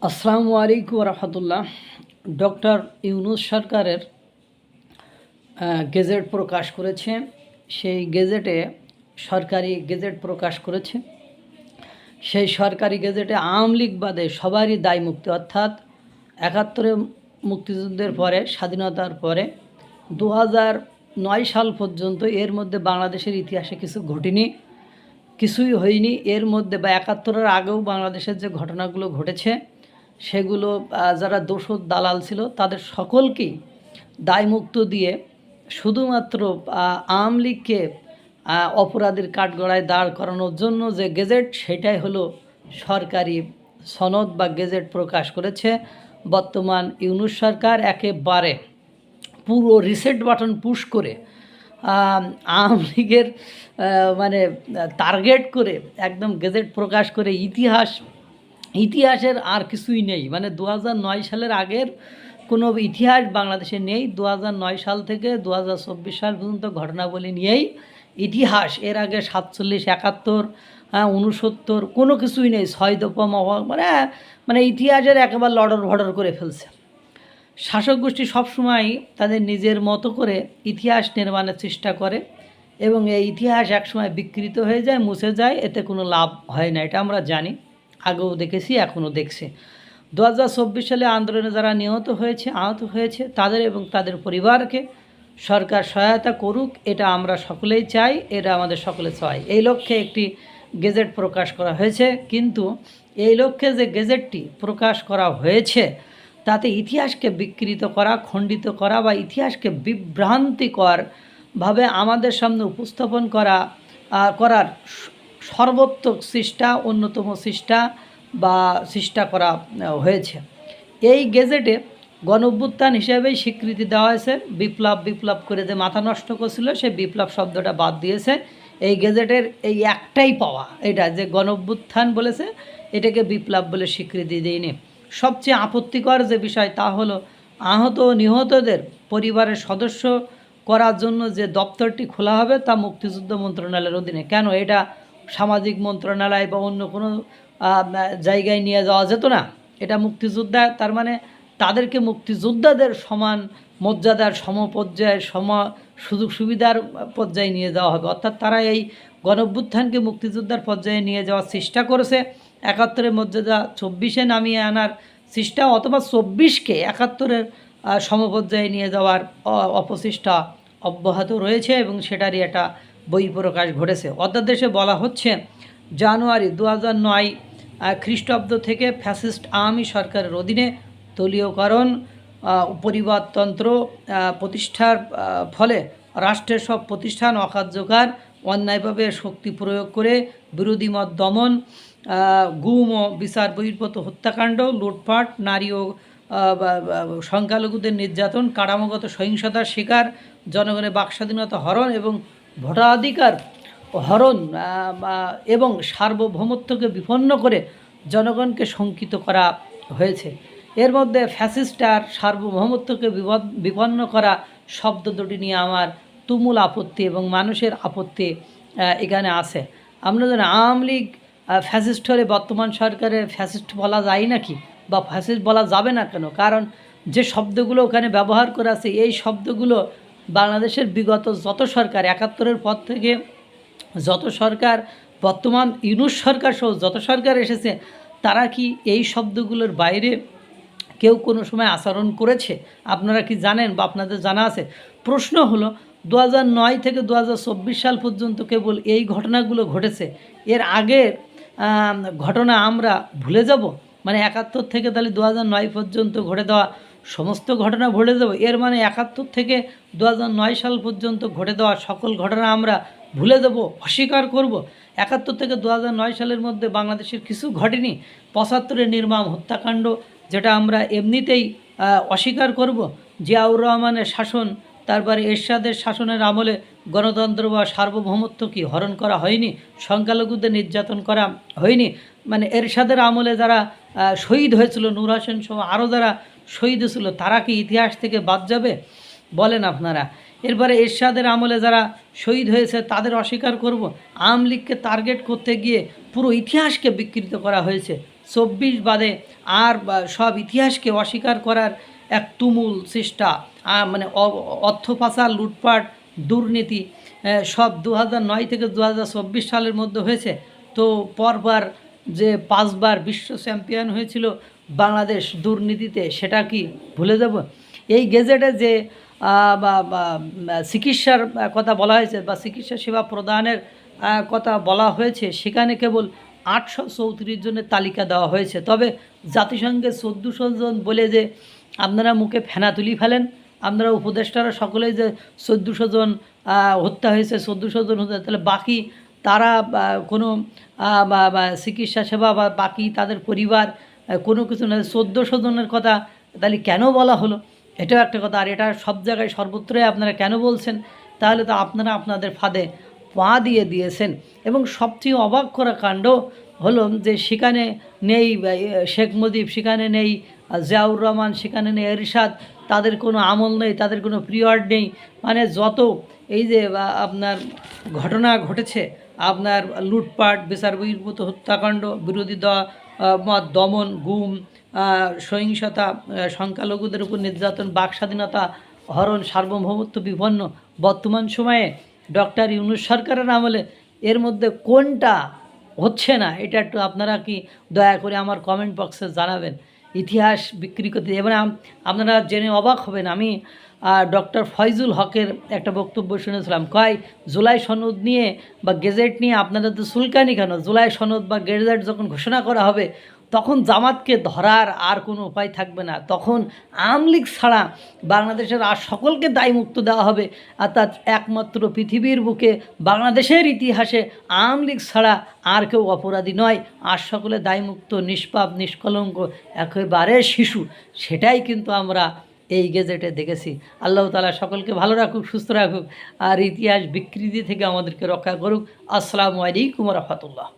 আসসালামু আলাইকুম রহমতুল্লাহ। ডক্টর ইউনূস সরকারের গেজেট প্রকাশ করেছে। সেই গেজেটে সরকারি গেজেট প্রকাশ করেছে। সেই সরকারি গেজেটে আওয়ামী লীগ বাদে সবারই দায় মুক্তি, অর্থাৎ ৭১ মুক্তিযুদ্ধের পরে, স্বাধীনতার পরে ২০০৯ সাল পর্যন্ত এর মধ্যে বাংলাদেশের ইতিহাসে কিছু ঘটেনি, কিছুই হয়নি। এর মধ্যে বা ৭১-এর আগেও বাংলাদেশের যে ঘটনাগুলো ঘটেছে সেগুলো যারা দোসর দালাল ছিল তাদের সকলকেই দায়মুক্ত দিয়ে শুধুমাত্র আওয়ামী লীগকে অপরাধীর কাঠগড়ায় দাঁড় করানোর জন্য যে গেজেট, সেটাই হলো সরকারি সনদ বা গেজেট প্রকাশ করেছে বর্তমান ইউনূস সরকার। একেবারে পুরো রিসেট বাটন পুশ করে আওয়ামী লীগের মানে টার্গেট করে একদম গেজেট প্রকাশ করে ইতিহাসের আর কিছুই নেই। মানে ২০০৯ সালের আগের কোনো ইতিহাস বাংলাদেশে নেই। ২০০৯ সাল থেকে ২০২৪ সাল পর্যন্ত ঘটনাবলী নিয়েই ইতিহাস। এর আগে ৪৭, ৭১, ৬৯ কোনো কিছুই নেই। ৬ দফা মানে ইতিহাসের একেবারে লড়র ভড়র করে ফেলছে। শাসক গোষ্ঠী সবসময় তাদের নিজের মতো করে ইতিহাস নির্মাণের চেষ্টা করে এবং এই ইতিহাস একসময় বিকৃত হয়ে যায়, মুছে যায়, এতে কোনো লাভ হয় না। এটা আমরা জানি, আগেও দেখেছি, এখনও দেখছি। ২০২৪ সালে আন্দোলনে যারা আহত হয়েছে তাদের এবং তাদের পরিবারকে সরকার সহায়তা করুক, এটা আমরা সকলেই চাই, এটা আমাদের সকলে চাই। এই লক্ষ্যে একটি গেজেট প্রকাশ করা হয়েছে। কিন্তু এই লক্ষ্যে যে গেজেটটি প্রকাশ করা হয়েছে তাতে ইতিহাসকে বিকৃত করা, খণ্ডিত করা বা ইতিহাসকে বিভ্রান্তিকরভাবে আমাদের সামনে উপস্থাপন করার সর্বোত্তম চেষ্টা, অন্যতম চেষ্টা করা হয়েছে। এই গেজেটে গণঅভ্যুত্থান হিসেবেই স্বীকৃতি দেওয়া হয়েছে। বিপ্লব করে যে মাথা নষ্ট করছিল সে বিপ্লব শব্দটা বাদ দিয়েছে। এই গেজেটের এই একটাই পাওয়া, এটা যে গণঅভ্যুত্থান বলেছে, এটাকে বিপ্লব বলে স্বীকৃতি দেয়নি। সবচেয়ে আপত্তিকর যে বিষয় তা হলো আহত ও নিহতদের পরিবারের সদস্য করার জন্য যে দপ্তরটি খোলা হবে তা মুক্তিযুদ্ধ মন্ত্রণালয়ের অধীনে। কেন এটা সামাজিক মন্ত্রণালয় বা অন্য কোনো জায়গায় নিয়ে যাওয়া যেত না? এটা মুক্তিযোদ্ধা, তার মানে তাদেরকে মুক্তিযোদ্ধাদের সমান মর্যাদার, সমপর্যায়ের, সুযোগ সুবিধার পর্যায়ে নিয়ে যাওয়া হবে। অর্থাৎ তারা এই গণঅভ্যুত্থানকে মুক্তিযোদ্ধার পর্যায়ে নিয়ে যাওয়ার চেষ্টা করেছে। ৭১-এর মর্যাদা ২৪-এ নামিয়ে আনার চেষ্টা, অথবা ২৪-কে ৭১-এর সমপর্যায়ে নিয়ে যাওয়ার অপচেষ্টা অব্যাহত রয়েছে এবং সেটারই একটা বহিঃপ্রকাশ ঘটেছে। অধ্যাদেশে বলা হচ্ছে জানুয়ারি ২০০৯ খ্রিস্টাব্দ থেকে ফ্যাসিস্ট আওয়ামী সরকারের অধীনে দলীয়করণ পরিবারতন্ত্র প্রতিষ্ঠার ফলে রাষ্ট্রের সব প্রতিষ্ঠান অকার্যকর, অন্যায়ভাবে শক্তি প্রয়োগ করে বিরোধী মত দমন, গুম ও বিচার বহির্ভূত হত্যাকাণ্ড, লুটপাট, নারী ও সংখ্যালঘুদের নির্যাতন, কাঠামোগত সহিংসতার শিকার, জনগণের বাকস্বাধীনতা হরণ এবং ভোটাধিকার হরণ এবং সার্বভৌমত্বকে বিপন্ন করে জনগণকে শঙ্কিত করা হয়েছে। এর মধ্যে ফ্যাসিস্ট আর সার্বভৌমত্বকে বিপন্ন করা শব্দ দুটি নিয়ে আমার তুমুল আপত্তি এবং মানুষের আপত্তি এখানে আছে। আমরা জানি আওয়ামী লীগ ফ্যাসিস্ট হলে বর্তমান সরকারের ফ্যাসিস্ট বলা যায় নাকি, বা ফ্যাসিস্ট বলা যাবে না কেন? কারণ যে শব্দগুলো ওখানে ব্যবহার করা আছে, এই শব্দগুলো বাংলাদেশের বিগত যত সরকার, ৭১-এর পর থেকে যত সরকার, বর্তমান ইউনূস সরকার সহ যত সরকার এসেছে, তারা কি এই শব্দগুলোর বাইরে কেউ কোনো সময় আচরণ করেছে? আপনারা কি জানেন বা আপনাদের জানা আছে? প্রশ্ন হলো ২০০৯ থেকে ২০২৪ সাল পর্যন্ত কেবল এই ঘটনাগুলো ঘটেছে, এর আগের ঘটনা আমরা ভুলে যাব? মানে ৭১ থেকে তাহলে ২০০৯ পর্যন্ত ঘটে দেওয়া সমস্ত ঘটনা ভুলে যাব? এর মানে ৭১ থেকে ২০০৯ সাল পর্যন্ত ঘটে দেওয়া সকল ঘটনা আমরা ভুলে দেব, অস্বীকার করব? ৭১ থেকে ২০০৯ সালের মধ্যে বাংলাদেশের কিছু ঘটেনি? ৭৫-এর নির্মম হত্যাকাণ্ড, যেটা আমরা এমনিতেই অস্বীকার করব? জিয়াউর রহমানের শাসন, তারপরে এরশাদের শাসনের আমলে গণতন্ত্র বা সার্বভৌমত্ব কি হরণ করা হয়নি? সংখ্যালঘুদের নির্যাতন করা হয়নি? মানে এরশাদের আমলে যারা শহীদ হয়েছিল, নূর হোসেন সহ আরও যারা শহীদ হয়েছিল, তারা কি ইতিহাস থেকে বাদ যাবে বলেন আপনারা? এরপরে এরশাদের আমলে যারা শহীদ হয়েছে তাদের অস্বীকার করব? আওয়ামী লীগকে টার্গেট করতে গিয়ে পুরো ইতিহাসকে বিকৃত করা হয়েছে। 2024 বাদে আর সব ইতিহাসকে অস্বীকার করার এক তুমুল চেষ্টা, মানে অর্থ পাচার, লুটপাট, দুর্নীতি সব 2009 থেকে 2024 সালের মধ্যে হয়েছে। তো পরবার যে 5 বার বিশ্ব চ্যাম্পিয়ন হয়েছিল বাংলাদেশ দুর্নীতিতে, সেটা কি ভুলে যাব? এই গেজেটে যে চিকিৎসার কথা বলা হয়েছে বা চিকিৎসা সেবা প্রদানের কথা বলা হয়েছে, সেখানে কেবল 834 জনের তালিকা দেওয়া হয়েছে। তবে জাতিসংঘে 1400 জন বলে যে আপনারা মুখে ফেনা তুলি ফেলেন, আপনারা উপদেষ্টারা সকলেই যে 1400 জন হত্যা হয়েছে, 1400 জন হত্যা, তাহলে বাকি তারা কোনো চিকিৎসা সেবা বা বাকি তাদের পরিবার কোনো কিছু না, 1400 জনের কথা তাহলে কেন বলা হলো? এটাও একটা কথা। আর এটা সব জায়গায় সর্বত্রই আপনারা কেন বলছেন? তাহলে তো আপনারা আপনাদের ফাঁদে পা দিয়েছেন। এবং সবচেয়ে অবাক করা কাণ্ড হলো যে সেখানে নেই শেখ মুজিব, সেখানে নেই জিয়াউর রহমান, সেখানে নেই এরশাদ, তাদের কোনো আমল নেই, তাদের কোনো পিরিয়ড নেই। মানে যত এই যে আপনার ঘটনা ঘটেছে, আপনার লুটপাট, বিচার বহির্ভূত হত্যাকাণ্ড, বিরোধী মত দমন, গুম, সহিংসতা, সংখ্যালঘুদের উপর নির্যাতন, বাক স্বাধীনতা হরণ, সার্বভৌমত্ব বিপন্ন বর্তমান সময়ে ডক্টর ইউনূস সরকারের আমলে, এর মধ্যে কোনটা হচ্ছে না? এটা একটু আপনারা কি দয়া করে আমার কমেন্ট বক্সে জানাবেন। ইতিহাস বিক্রি করতে, এবার আপনারা জেনে অবাক হবেন, আমি ডক্টর ফয়জুল হকের একটা বক্তব্য শুনেছিলাম, কয় জুলাই সনদ নিয়ে বা গেজেট নিয়ে আপনাদের তো সুলকানি কেন? জুলাই সনদ বা গেজেট যখন ঘোষণা করা হবে তখন জামাতকে ধরার আর কোনো উপায় থাকবে না, তখন আওয়ামী লীগ ছাড়া বাংলাদেশের আর সকলকে দায়মুক্ত দেওয়া হবে। অর্থাৎ একমাত্র পৃথিবীর বুকে বাংলাদেশের ইতিহাসে আওয়ামী লীগ ছাড়া আর কেউ অপরাধী নয়, আর সকলে দায়মুক্ত, নিষ্পাপ, নিষ্কলঙ্ক, একেবারে শিশু। সেটাই কিন্তু আমরা এই গেজেটে দেখেছি। আল্লাহ তাআলা সকলকে ভালো রাখুক, সুস্থ রাখুক, আর ইতিহাস বিকৃতি থেকে আমাদেরকে রক্ষা করুক। আসসালামু আলাইকুম ওয়া রাহমাতুল্লাহ।